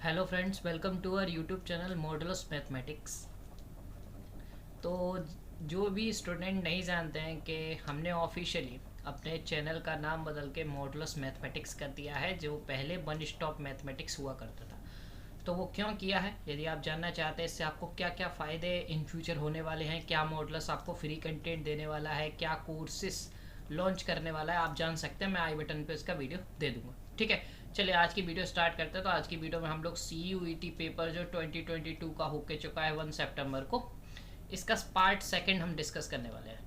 Hello friends, welcome to our YouTube channel Modulus Mathematics. तो जो भी स्टूडेंट नहीं जानते हैं कि हमने ऑफिशियली अपने चैनल का नाम बदल के मॉडुलस मैथमेटिक्स कर दिया है, जो पहले वन स्टॉप मैथमेटिक्स हुआ करता था। तो वो क्यों किया है, यदि आप जानना चाहते हैं इससे आपको क्या क्या फ़ायदे इन फ्यूचर होने वाले हैं, क्या मॉडुलस आपको फ्री कंटेंट देने वाला है, क्या कोर्सेस लॉन्च करने वाला है, आप जान सकते हैं। मैं आई बटन पे इसका वीडियो दे दूंगा। ठीक है, चलिए आज की वीडियो स्टार्ट करते हैं। तो आज की वीडियो में हम लोग CUET पेपर जो 2022 का होके चुका है 1 सितंबर को, इसका पार्ट सेकंड हम डिस्कस करने वाले हैं।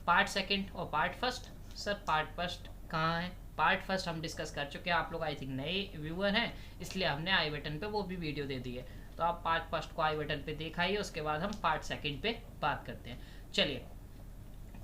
पार्ट सेकंड और part first. Sir part first कहाँ है? पार्ट फर्स्ट हम डिस्कस कर चुके हैं। आप लोग आई थिंक नए व्यूअर हैं, इसलिए हमने आई बटन पे वो भी वीडियो दे दी है। तो आप पार्ट फर्स्ट को आई बटन पे दिखाइए, उसके बाद हम पार्ट सेकंड पे बात करते हैं। चलिए,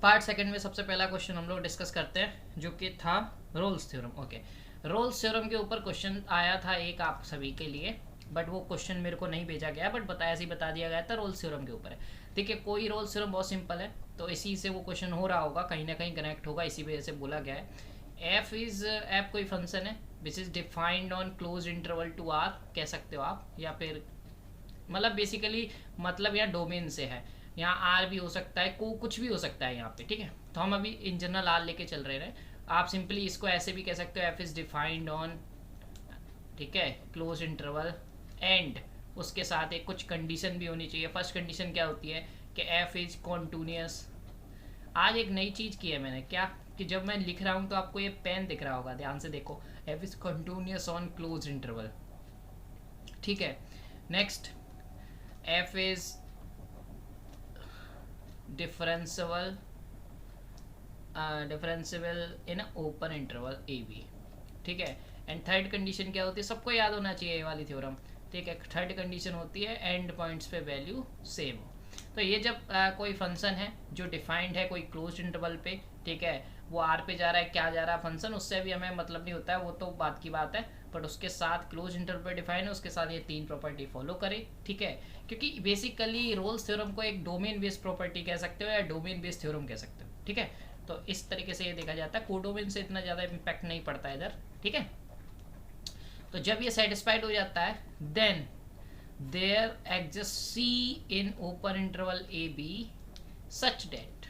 पार्ट सेकंड में सबसे पहला क्वेश्चन हम लोग डिस्कस करते हैं, जो कि था Rolle's theorem. Okay, Rolle's theorem के ऊपर क्वेश्चन आया था एक आप सभी के लिए, बट वो क्वेश्चन मेरे को नहीं भेजा गया, बट बताया ऐसे ही बता दिया गया था, रोल्स थ्योरम के ऊपर है। देखिए, कोई रोल्स थ्योरम बहुत सिंपल है, तो इसी से वो क्वेश्चन हो रहा होगा, कहीं ना कहीं कनेक्ट होगा, इसी वजह से बोला गया है। एफ कोई फंक्शन है which is defined on close interval to R, कह सकते हो आप, या फिर मतलब बेसिकली मतलब यहाँ डोमेन से है। यहाँ आर भी हो सकता है, को कुछ भी हो सकता है यहाँ पे। ठीक है, तो हम अभी इन जनरल आर लेके चल रहे हैं। आप सिंपली इसको ऐसे भी कह सकते हो, एफ इज डिफाइंड ऑन, ठीक है, क्लोज इंटरवल एंड उसके साथ एक कुछ कंडीशन भी होनी चाहिए। फर्स्ट कंडीशन क्या होती है कि एफ इज कॉन्टिन्यूस। आज एक नई चीज़ की है मैंने, क्या कि जब मैं लिख रहा हूँ तो आपको ये पेन दिख रहा होगा, ध्यान से देखो, f is continuous on close interval. ठीक है, next, f is differential differential in open interval a b. ठीक है, एंड थर्ड कंडीशन क्या होती है, सबको याद होना चाहिए ये वाली थ्योरम। ठीक है, थर्ड कंडीशन होती है एंड पॉइंट्स पे वैल्यू सेम हो। तो ये जब कोई फंक्शन है जो डिफाइंड है कोई क्लोज इंटरवल पे, ठीक है, वो आर पे जा रहा है, क्या जा रहा है फंक्शन, उससे भी हमें मतलब नहीं होता है, वो तो बात की बात है, बट उसके साथ क्लोज इंटरवल पे डिफाइन है, उसके साथ ये तीन प्रॉपर्टी फॉलो करे। ठीक है, क्योंकि बेसिकली रोल्स थ्योरम को एक डोमेन बेस्ड प्रॉपर्टी कह सकते हो या डोमेन बेस्ड थ्योरम कह सकते हो। ठीक है, तो इस तरीके से ये देखा जाता है, कोडोमेन से इतना ज़्यादा इम्पैक्ट नहीं पड़ता है इधर। ठीक है, तो जब ये सेटिस्फाइड हो जाता है, then there exist c in open interval a b such that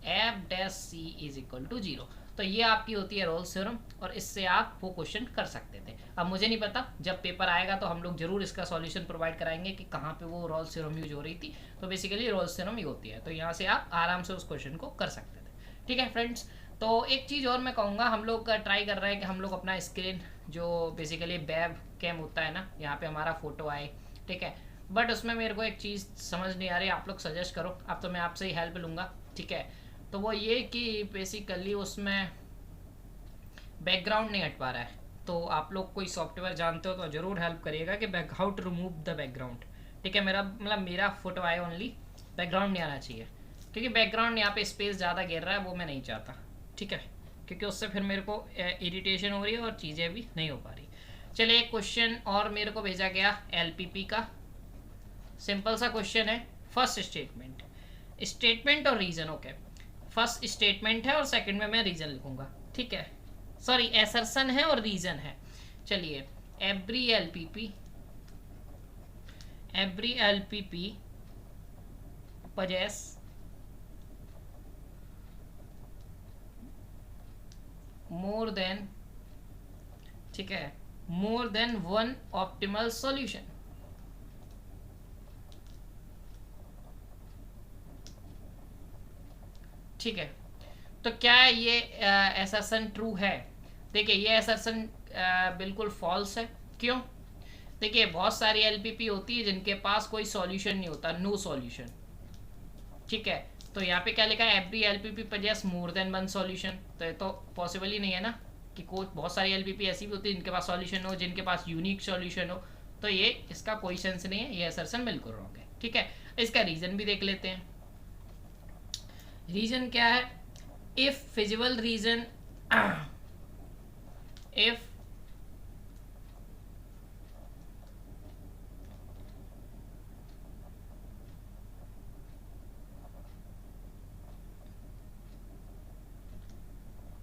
f dash c is equal to zero. तो ये आपकी होती है रोल्स थ्योरम, और इससे आप वो क्वेश्चन कर सकते थे। अब मुझे नहीं पता, जब पेपर आएगा तो हम लोग जरूर इसका सॉल्यूशन प्रोवाइड कराएंगे कि कहाँ पे वो रोल्स थ्योरम यूज हो रही थी। तो बेसिकली रोल्स थ्योरम ही होती है, तो यहाँ से आप आराम से उस क्वेश्चन को कर सकते थे। ठीक है फ्रेंड्स, तो एक चीज़ और मैं कहूँगा, हम लोग ट्राई कर रहे हैं कि हम लोग अपना स्क्रीन जो बेसिकली वेब कैम होता है ना, यहाँ पे हमारा फोटो आए। ठीक है, बट उसमें मेरे को एक चीज़ समझ नहीं आ रही, आप लोग सजेस्ट करो। अब तो मैं आपसे ही हेल्प लूँगा। ठीक है, तो वो ये कि बेसिकली उसमें बैकग्राउंड नहीं हट पा रहा है। तो आप लोग कोई सॉफ्टवेयर जानते हो तो ज़रूर हेल्प करिएगा कि how to remove the background. ठीक है, मेरा मतलब मेरा फोटो आए ओनली, बैकग्राउंड नहीं आना चाहिए, क्योंकि बैकग्राउंड यहाँ पे स्पेस ज़्यादा घेर रहा है, वो मैं नहीं चाहता। ठीक है, क्योंकि उससे फिर मेरे को इरिटेशन हो रही है और चीज़ें भी नहीं हो पा रही। चलिए, एक क्वेश्चन और मेरे को भेजा गया LPP का, सिंपल सा क्वेश्चन है। फर्स्ट स्टेटमेंट, स्टेटमेंट और रीजन। ओके, फर्स्ट स्टेटमेंट है और सेकंड में मैं रीजन लिखूंगा। ठीक है, सॉरी एसर्शन है और रीजन है। चलिए, every LPP possess more than, ठीक है, मोर देन वन ऑप्टिमल सॉल्यूशन। ठीक है, तो क्या ये एसर्शन ट्रू है? देखिए, ये एसर्शन बिल्कुल फॉल्स है। क्यों? देखिए, बहुत सारी एलपीपी होती है जिनके पास कोई सॉल्यूशन नहीं होता, नो सॉल्यूशन। ठीक है, तो यहाँ पे क्या लिखा है, every LPP possess more than one solution. तो ये तो पॉसिबल ही नहीं है ना, कि कोई बहुत सारी एलपीपी ऐसी भी होती है जिनके पास सॉल्यूशन हो, जिनके पास यूनिक सॉल्यूशन हो। तो ये इसका कोई सेंस नहीं है, ये असर्शन बिल्कुल रॉन्ग है। ठीक है, इसका रीजन भी देख लेते हैं। रीजन क्या है? If feasible reason, if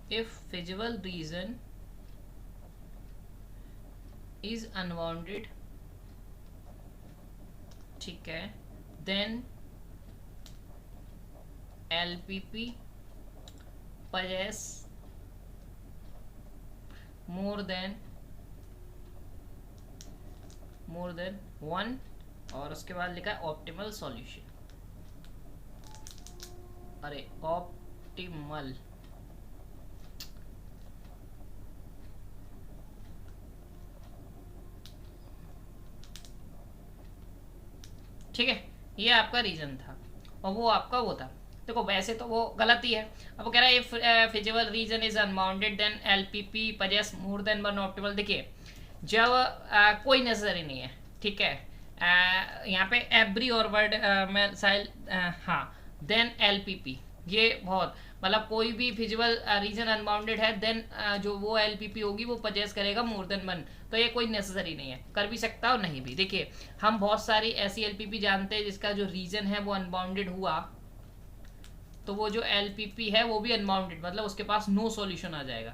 if feasible reason is unbounded ठीक है, then LPP possess more than 1, और उसके बाद लिखा है ऑप्टिमल सॉल्यूशन। अरे ऑप्टिमल, ठीक है, ये आपका रीजन था और वो आपका वो था। देखो वैसे तो वो गलत ही है। अब वो कह रहा है if feasible region is unbounded then LPP possess more than one optimal. देखिए जब कोई नेसेसरी नहीं है, ठीक है, यहाँ पे एवरी और वर्ड में साइल हाँ, देन LPP, ये बहुत मतलब कोई भी फिजिबल रीजन अनबाउंडेड है देन जो वो LPP होगी वो पजेस करेगा मोर देन वन, तो ये कोई नेसेसरी नहीं है, कर भी सकता और नहीं भी। देखिए हम बहुत सारी ऐसी LPP जानते हैं जिसका जो रीजन है वो अनबाउंडेड हुआ, तो वो जो LPP है वो भी अनबाउंडेड, मतलब उसके पास नो सॉल्यूशन आ जाएगा,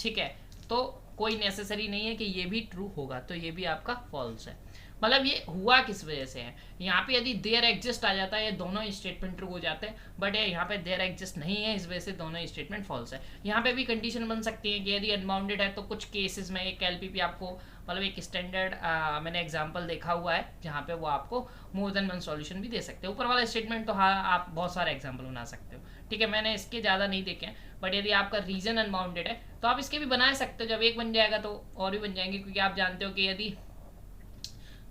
ठीक है। तो कोई नेसेसरी नहीं है कि ये भी ट्रू होगा, तो ये भी आपका फॉल्स है। मतलब ये हुआ किस वजह से है, यहाँ पे यदि देयर एग्जिस्ट आ जाता है ये दोनों स्टेटमेंट ट्रू हो जाते हैं, बट यहाँ पे देयर एग्जिस्ट नहीं है, इस वजह से दोनों स्टेटमेंट फॉल्स है। यहाँ पे भी कंडीशन बन सकती है कि यदि अनबाउंडेड है तो कुछ केसेस में एक LPP आपको, मतलब एक स्टैंडर्ड मैंने एग्जांपल देखा हुआ है जहाँ पे वो आपको मोर देन वन सॉल्यूशन भी दे सकते हैं। ऊपर वाला स्टेटमेंट तो हाँ आप बहुत सारे एग्जांपल बना सकते हो, ठीक है, मैंने इसके ज़्यादा नहीं देखे हैं, बट यदि आपका रीजन अनबाउंडेड है तो आप इसके भी बना सकते हो। जब एक बन जाएगा तो और भी बन जाएंगे, क्योंकि आप जानते हो कि यदि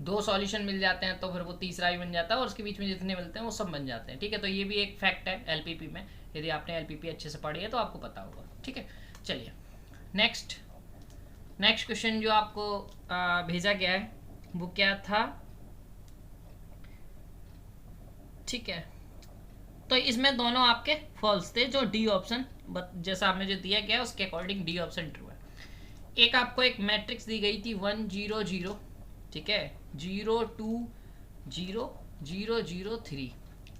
दो सॉल्यूशन मिल जाते हैं तो फिर वो तीसरा भी बन जाता है और उसके बीच में जितने मिलते हैं वो सब बन जाते हैं, ठीक है। तो ये भी एक फैक्ट है LPP में, यदि आपने LPP अच्छे से पढ़ी है तो आपको पता होगा, ठीक है। चलिए नेक्स्ट क्वेश्चन जो आपको भेजा गया है वो क्या था, ठीक है। तो इसमें दोनों आपके फॉल्स थे, जो डी ऑप्शन जैसा आपने जो दिया गया है उसके अकॉर्डिंग डी ऑप्शन ट्रू है। एक आपको एक मैट्रिक्स दी गई थी 1 0 0, ठीक है, 0 2 0 0 0 3,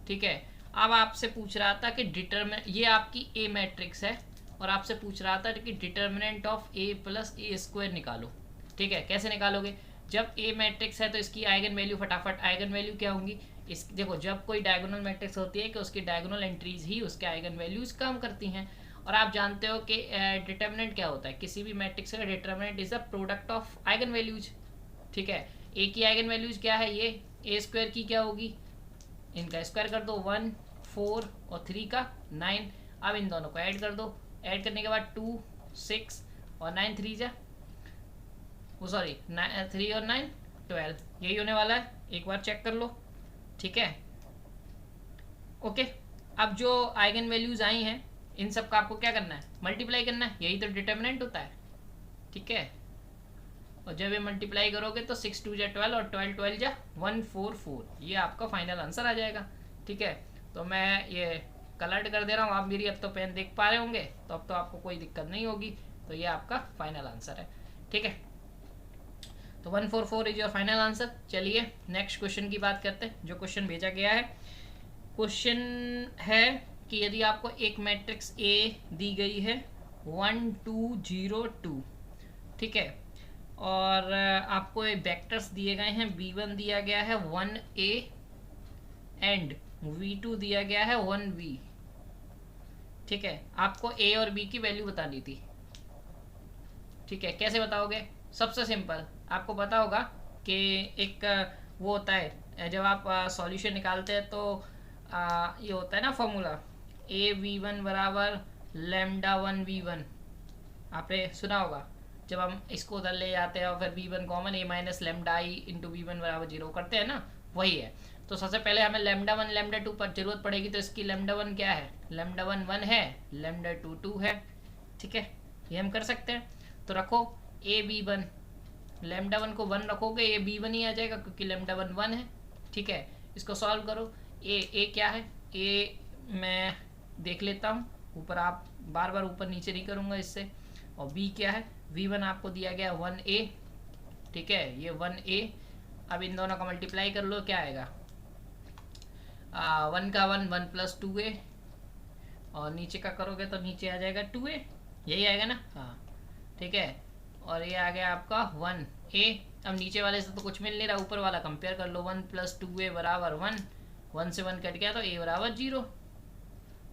ठीक है। अब आपसे पूछ रहा था कि डिटरमिनेंट, ये आपकी ए मैट्रिक्स है और आपसे पूछ रहा था कि determinant of A plus A square निकालो, ठीक है। कैसे निकालोगे, जब ए मैट्रिक्स है तो इसकी आइगन वैल्यू, फटाफट आइगन वैल्यू क्या होंगी इस, देखो जब कोई डायगोनल मैट्रिक्स होती है कि उसकी डायगोनल एंट्रीज ही उसके आइगन वैल्यूज काम करती हैं, और आप जानते हो कि डिटर्मिनेंट क्या होता है, किसी भी मैट्रिक्स का determinant is the product of eigen values, ठीक है। ए की आइगन वैल्यूज क्या है, ये A स्क्वायर की क्या होगी, इनका स्क्वायर कर दो 1 4 और 3 का 9, अब इन दोनों को ऐड कर दो, ऐड करने के बाद 2 6 और 9 3 जा वो सॉरी 3 और 9 12, यही होने वाला है, एक बार चेक कर लो, ठीक है। ओके, अब जो आइगन वैल्यूज आई हैं इन सब का आपको क्या करना है, मल्टीप्लाई करना है, यही तो डिटर्मिनेंट होता है, ठीक है। और जब ये मल्टीप्लाई करोगे तो 6 2 जा 12 और 12 12 जा 144, ये आपका फाइनल आंसर आ जाएगा, ठीक है। तो मैं ये कलर्ड कर दे रहा हूँ, आप मेरी अब तो पेन देख पा रहे होंगे, तो अब तो आपको कोई दिक्कत नहीं होगी, तो ये आपका फाइनल आंसर है, ठीक है। तो 144 इज योर फाइनल आंसर। चलिए नेक्स्ट क्वेश्चन की बात करते हैं। जो क्वेश्चन भेजा गया है, क्वेश्चन है कि यदि आपको एक मैट्रिक्स A दी गई है 1 2 0 2, ठीक है, और आपको वेक्टर्स दिए गए हैं, V1 दिया गया है 1A एंड V2 दिया गया है 1B, ठीक है। आपको A और B की वैल्यू बतानी थी, ठीक है। कैसे बताओगे, सबसे सिंपल, आपको पता होगा कि एक वो होता है जब आप सॉल्यूशन निकालते हैं तो ये होता है ना फॉर्मूला, AV1 बराबर λ1V1, आपने सुना होगा। जब हम इसको उधर ले जाते हैं और फिर V1 common A minus lambda I into V1 बराबर 0 करते हैं ना, वही है। तो सबसे पहले हमें λ1 λ2 पर जरूरत पड़ेगी, तो इसकी λ1 क्या है, λ1 1 है, λ2 2 है, ठीक है। ये हम कर सकते हैं, तो रखो AB1, λ1 को 1 रखोगे AB1 ही आ जाएगा क्योंकि λ1 1 है, ठीक है। इसको सॉल्व करो, A क्या है, A मैं देख लेता हूँ ऊपर, आप बार बार ऊपर नीचे नहीं करूँगा इससे, और B क्या है, V1 आपको दिया गया 1A, ठीक है, ये 1A। अब इन दोनों का मल्टीप्लाई कर लो, क्या आएगा, 1 का 1 1 प्लस 2A, और नीचे का करोगे तो नीचे आ जाएगा 2A, यही आएगा ना, हाँ, ठीक है। और ये आ गया आपका 1 ए, अब नीचे वाले से तो कुछ मिल नहीं रहा, ऊपर वाला कंपेयर कर लो, 1 + 2a बराबर 1, 1 से 1 कट गया तो a बराबर 0।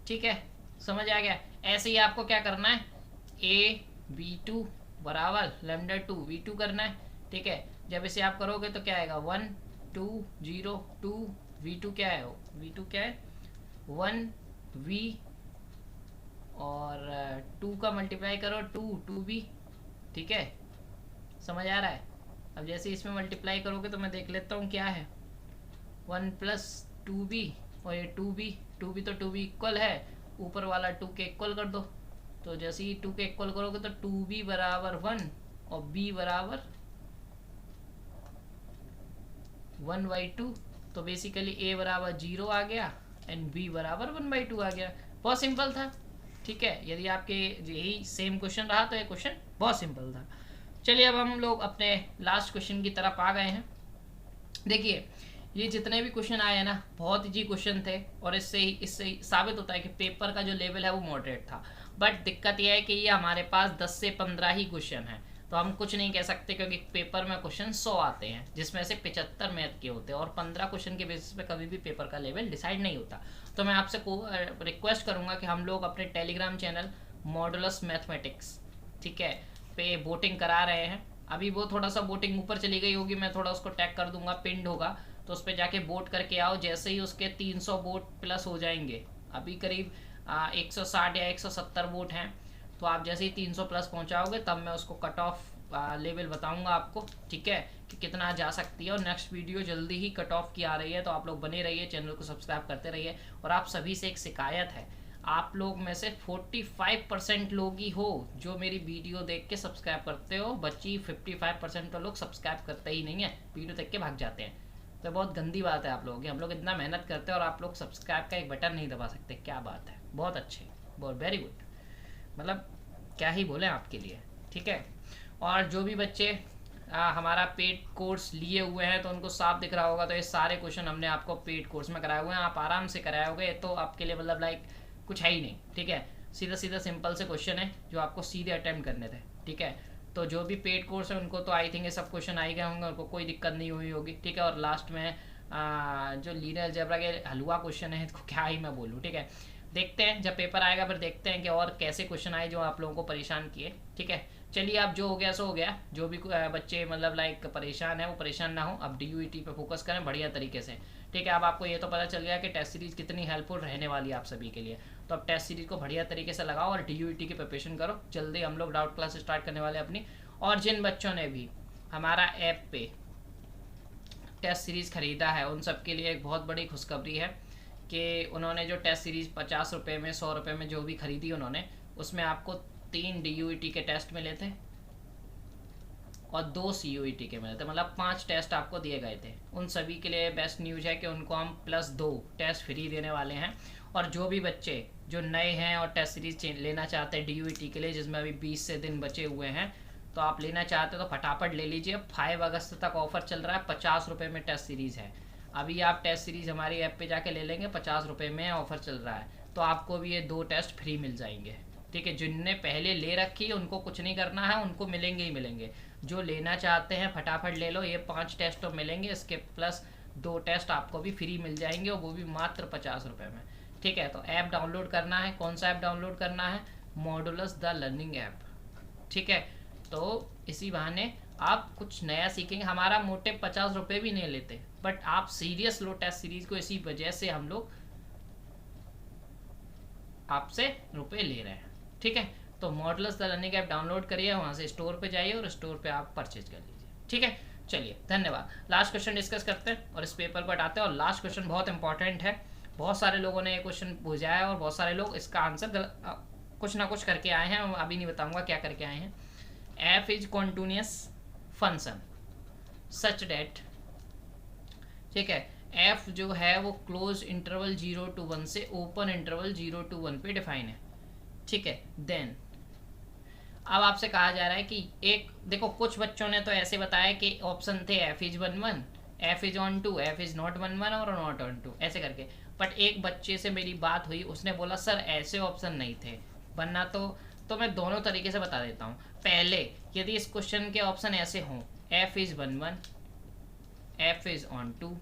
ठीक है, समझ आ गया। ऐसे ही आपको क्या करना है, a b2 बराबर λ2 v2 करना है। ठीक है, जब इसे आप करोगे तो क्या आएगा, 1 2 0 2, v2 क्या है, v2 क्या है 1 v, और 2 का मल्टीप्लाई करो 2 2b। ठीक है, समझ आ रहा है। अब जैसे इसमें मल्टीप्लाई करोगे तो मैं देख लेता हूँ क्या है, 1 + 2b, और ये 2b तो 2b इक्वल है, ऊपर वाला 2 के इक्वल कर दो। तो जैसे ही 2 के इक्वल करोगे तो 2b बराबर 1 और b बराबर 1/2। तो बेसिकली a बराबर 0 आ गया एंड b बराबर 1/2 आ गया। बहुत सिंपल था। ठीक है, यदि आपके यही सेम क्वेश्चन रहा तो ये क्वेश्चन बहुत सिंपल था। चलिए अब हम लोग अपने लास्ट क्वेश्चन की तरफ आ गए हैं। देखिए, ये जितने भी क्वेश्चन आए हैं ना, बहुत इजी क्वेश्चन थे, और इससे साबित होता है कि पेपर का जो लेवल है वो मॉडरेट था। बट दिक्कत यह है कि ये हमारे पास 10 से 15 ही क्वेश्चन हैं, तो हम कुछ नहीं कह सकते, क्योंकि पेपर में क्वेश्चन 100 आते हैं, जिसमें से 75 मैथ के होते हैं, और 15 क्वेश्चन के बेसिस पे कभी भी पेपर का लेवल डिसाइड नहीं होता। तो मैं आपसे रिक्वेस्ट करूंगा कि हम लोग अपने टेलीग्राम चैनल मॉडुलस मैथमेटिक्स, ठीक है, पे वोटिंग करा रहे हैं। अभी वो थोड़ा सा वोटिंग ऊपर चली गई होगी, मैं थोड़ा उसको टैग कर दूंगा, पिंड होगा, तो उस पर जाके वोट करके आओ। जैसे ही उसके 300 वोट प्लस हो जाएंगे, अभी करीब 160 या 170 वोट हैं, तो आप जैसे ही 300 प्लस पहुंचाओगे तब मैं उसको कट ऑफ लेवल बताऊंगा आपको। ठीक है, कि कितना जा सकती है, और नेक्स्ट वीडियो जल्दी ही कट ऑफ की आ रही है, तो आप लोग बने रहिए, चैनल को सब्सक्राइब करते रहिए। और आप सभी से एक शिकायत है, आप लोग में से 45% लोग ही हो जो मेरी वीडियो देख के सब्सक्राइब करते हो, बच्ची 55% तो लोग सब्सक्राइब करते ही नहीं है, वीडियो देख के भाग जाते हैं। तो बहुत गंदी बात है आप लोगों की, हम लोग इतना मेहनत करते हैं और आप लोग सब्सक्राइब का एक बटन नहीं दबा सकते, क्या बात है। बहुत अच्छे, बहुत वेरी गुड, मतलब क्या ही बोले आपके लिए। ठीक है, और जो भी बच्चे हमारा पेड कोर्स लिए हुए हैं तो उनको साफ दिख रहा होगा, तो ये सारे क्वेश्चन हमने आपको पेड कोर्स में कराए हुए हैं, आप आराम से कराए होगे, तो आपके लिए मतलब लाइक कुछ है ही नहीं। ठीक है, सीधा सीधा सिंपल से क्वेश्चन है जो आपको सीधे अटेम्प्ट करने थे। ठीक है, तो जो भी पेड कोर्स है उनको तो आई थिंक ये सब क्वेश्चन आ ही गए होंगे, उनको कोई दिक्कत नहीं हुई होगी। ठीक है, और लास्ट में जो लीनियर अलजेब्रा के हलवा क्वेश्चन है, तो क्या ही मैं बोलूँ। ठीक है, देखते हैं जब पेपर आएगा फिर देखते हैं कि और कैसे क्वेश्चन आए जो आप लोगों को परेशान किए। ठीक है, चलिए, अब जो हो गया सो हो गया। जो भी बच्चे मतलब लाइक परेशान है वो परेशान ना हो, अब DUET पे फोकस करें बढ़िया तरीके से। ठीक है, अब आपको ये तो पता चल गया कि टेस्ट सीरीज कितनी हेल्पफुल रहने वाली है आप सभी के लिए। तो अब टेस्ट सीरीज को बढ़िया तरीके से लगाओ और DUET की प्रिपरेशन करो। जल्दी हम लोग डाउट क्लास स्टार्ट करने वाले अपनी। और जिन बच्चों ने भी हमारा ऐप पे टेस्ट सीरीज़ ख़रीदा है उन सब के लिए एक बहुत बड़ी खुशखबरी है कि उन्होंने जो टेस्ट सीरीज़ 50 रुपये में 100 रुपये में जो भी ख़रीदी उन्होंने, उसमें आपको 3 DUET के टेस्ट मिले थे और 2 CUET के मिले थे, मतलब 5 टेस्ट आपको दिए गए थे। उन सभी के लिए बेस्ट न्यूज़ है कि उनको हम +2 टेस्ट फ्री देने वाले हैं। और जो भी बच्चे जो नए हैं और टेस्ट सीरीज़ लेना चाहते हैं DUET के लिए, जिसमें अभी 20 से दिन बचे हुए हैं, तो आप लेना चाहते हो तो फटाफट ले लीजिए। 5 अगस्त तक ऑफर चल रहा है, 50 रुपये में टेस्ट सीरीज़ है। अभी आप टेस्ट सीरीज़ हमारी ऐप पे जाके ले लेंगे, 50 रुपये में ऑफर चल रहा है, तो आपको भी ये 2 टेस्ट फ्री मिल जाएंगे। ठीक है, जिनने पहले ले रखी है उनको कुछ नहीं करना है, उनको मिलेंगे ही मिलेंगे। जो लेना चाहते हैं फटाफट ले लो, ये 5 टेस्ट तो मिलेंगे, इसके प्लस 2 टेस्ट आपको भी फ्री मिल जाएंगे, और वो भी मात्र 50 रुपये में। ठीक है, तो ऐप डाउनलोड करना है। कौन सा ऐप डाउनलोड करना है? Modulus the learning app. ठीक है, तो इसी बहाने आप कुछ नया सीखेंगे। हमारा मोटे 50 रुपये भी नहीं लेते, बट आप सीरियस लो टेस्ट सीरीज को, इसी वजह से हम लोग आपसे रुपए ले रहे हैं। ठीक है, तो modulus the learning app download करिए, वहाँ से स्टोर पे जाइए और स्टोर पे आप परचेज कर लीजिए। ठीक है, चलिए धन्यवाद। लास्ट क्वेश्चन डिस्कस करते हैं और इस पेपर को हटाते हैं। और लास्ट क्वेश्चन बहुत इंपॉर्टेंट है, बहुत सारे लोगों ने ये क्वेश्चन पूछा है और बहुत सारे लोग इसका आंसर कुछ ना कुछ करके आए हैं, अभी नहीं बताऊंगा क्या करके आए हैं। f is continuous function such that, ठीक है, f जो है वो क्लोज इंटरवल 0 to 1 से ओपन इंटरवल 0 to 1 पे डिफाइन है। ठीक है, देन अब आपसे कहा जा रहा है कि एक देखो, कुछ बच्चों ने तो ऐसे बताया कि ऑप्शन थे f is 1 1, f is on 2, f is not 1 1 और not on 2 ऐसे करके। बट एक बच्चे से मेरी बात हुई, उसने बोला सर ऐसे ऑप्शन नहीं थे, बनना तो मैं दोनों तरीके से बता देता हूँ। पहले, यदि इस क्वेश्चन के ऑप्शन ऐसे हों f is 1 1, f is onto.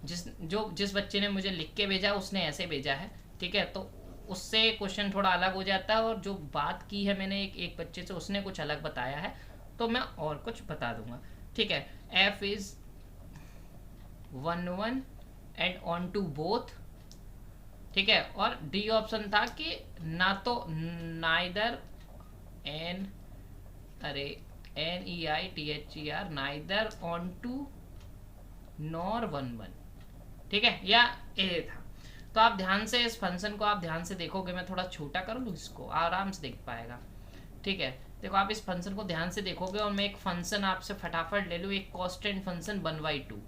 जिस बच्चे ने मुझे लिख के भेजा उसने ऐसे भेजा है, ठीक है, तो उससे क्वेश्चन थोड़ा अलग हो जाता है, और जो बात की है मैंने एक बच्चे से उसने कुछ अलग बताया है, तो मैं और कुछ बता दूंगा, ठीक है। f is 1 1 and onto both, ठीक है। और डी ऑप्शन था कि ना तो नाइदर एन, अरे NEITHER, neither onto nor 1 1, ठीक है, या ए था। तो आप ध्यान से इस फंक्शन को आप ध्यान से देखोगे, मैं थोड़ा छोटा कर लूँ इसको, आराम से देख पाएगा, ठीक है। देखो आप इस फंक्शन को ध्यान से देखोगे, और मैं एक फंक्शन आपसे फटाफट ले लूँ, एक कांस्टेंट फंक्शन 1/2।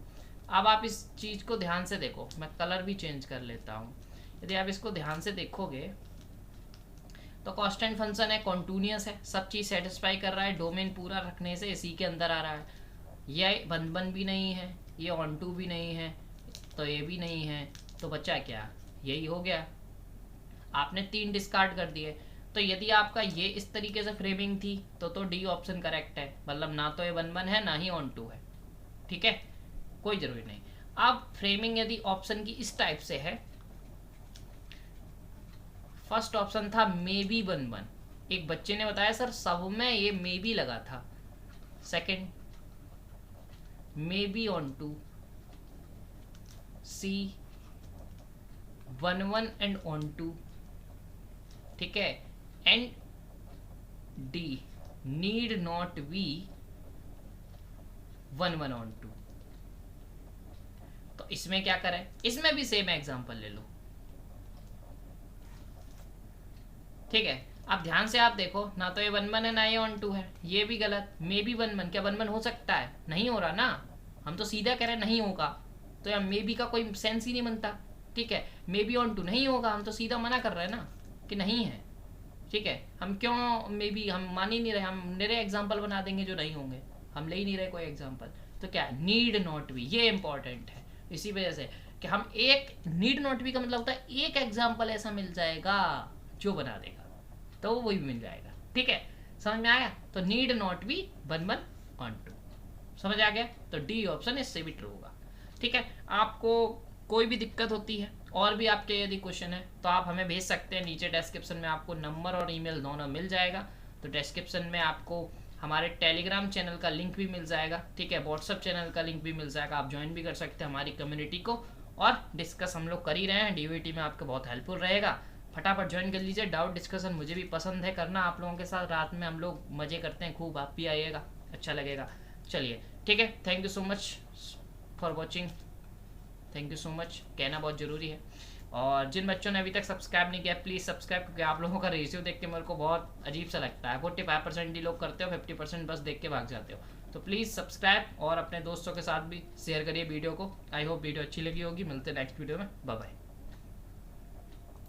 अब आप इस चीज़ को ध्यान से देखो, मैं कलर भी चेंज कर लेता हूँ। यदि आप इसको ध्यान से देखोगे तो कांस्टेंट फंक्शन है, कॉन्टिन्यूअस है, सब चीज़ सेटिस्फाई कर रहा है, डोमेन पूरा रखने से इसी के अंदर आ रहा है। ये 1 1 भी नहीं है, ये ऑन टू भी नहीं है, तो ये भी नहीं है, तो बचा क्या, यही हो गया। आपने 3 डिस्कार्ड कर दिए। तो यदि आपका ये इस तरीके से फ्रेमिंग थी तो डी ऑप्शन करेक्ट है, मतलब ना तो ये 1 1 है ना ही ऑन टू है, ठीक है, कोई जरूरी नहीं। अब फ्रेमिंग यदि ऑप्शन की इस टाइप से है, फर्स्ट ऑप्शन था मे बी 1 1, एक बच्चे ने बताया सर सब में ये मे बी लगा था। Second maybe onto, C 1 1 and onto, ठीक है, and D need not be 1 1 onto. तो इसमें क्या करें, इसमें भी सेम एग्जांपल ले लो, ठीक है। अब ध्यान से आप देखो, ना तो ये 1 1 है ना ये ऑन टू है, ये भी गलत। मे बी 1 1, क्या 1 1 हो सकता है, नहीं हो रहा ना, हम तो सीधा कह रहे हैं नहीं होगा, तो यार मे बी का कोई सेंस ही नहीं बनता, ठीक है। मे बी ऑन टू नहीं होगा, हम तो सीधा मना कर रहे हैं ना कि नहीं है, ठीक है। हम क्यों मे बी, हम मान ही नहीं रहे, हम मेरे एग्जाम्पल बना देंगे जो नहीं होंगे, हम ले ही नहीं रहे कोई एग्जाम्पल। तो क्या नीड नॉट बी, ये इंपॉर्टेंट है, इसी वजह से कि हम एक नीड नॉट बी का मतलब होता है एक एग्जाम्पल ऐसा मिल जाएगा जो बना देगा, तो वही मिल जाएगा, ठीक है। समझ में आया, तो need not be 1 1 onto, समझ आ गया। तो डी ऑप्शन इससे भी ट्रू होगा, ठीक है। आपको कोई भी दिक्कत होती है और भी आपके यदि क्वेश्चन है तो आप हमें भेज सकते हैं, नीचे डिस्क्रिप्शन में आपको नंबर और ईमेल दोनों मिल जाएगा। तो डिस्क्रिप्शन में आपको हमारे टेलीग्राम चैनल का लिंक भी मिल जाएगा, ठीक है, व्हाट्सअप चैनल का लिंक भी मिल जाएगा, आप ज्वाइन भी कर सकते हैं हमारी कम्युनिटी को, और डिस्कस हम लोग कर ही रहे हैं, डीवीटी में आपका बहुत हेल्पफुल रहेगा, फटाफट ज्वाइन कर लीजिए। डाउट डिस्कशन मुझे भी पसंद है करना आप लोगों के साथ, रात में हम लोग मजे करते हैं खूब, आप भी आइएगा, अच्छा लगेगा। चलिए ठीक है, thank you so much for watching, thank you so much, कहना बहुत ज़रूरी है। और जिन बच्चों ने अभी तक सब्सक्राइब नहीं किया प्लीज़ सब्सक्राइब, क्योंकि आप लोगों का रेशियो देख के मेरे को बहुत अजीब सा लगता है, 45% ही लोग करते हो, 50% बस देख के भाग जाते हो। तो प्लीज़ सब्सक्राइब और अपने दोस्तों के साथ भी शेयर करिए वीडियो को। आई होप वीडियो अच्छी लगी होगी, मिलते हैं नेक्स्ट वीडियो में, बाय बाय।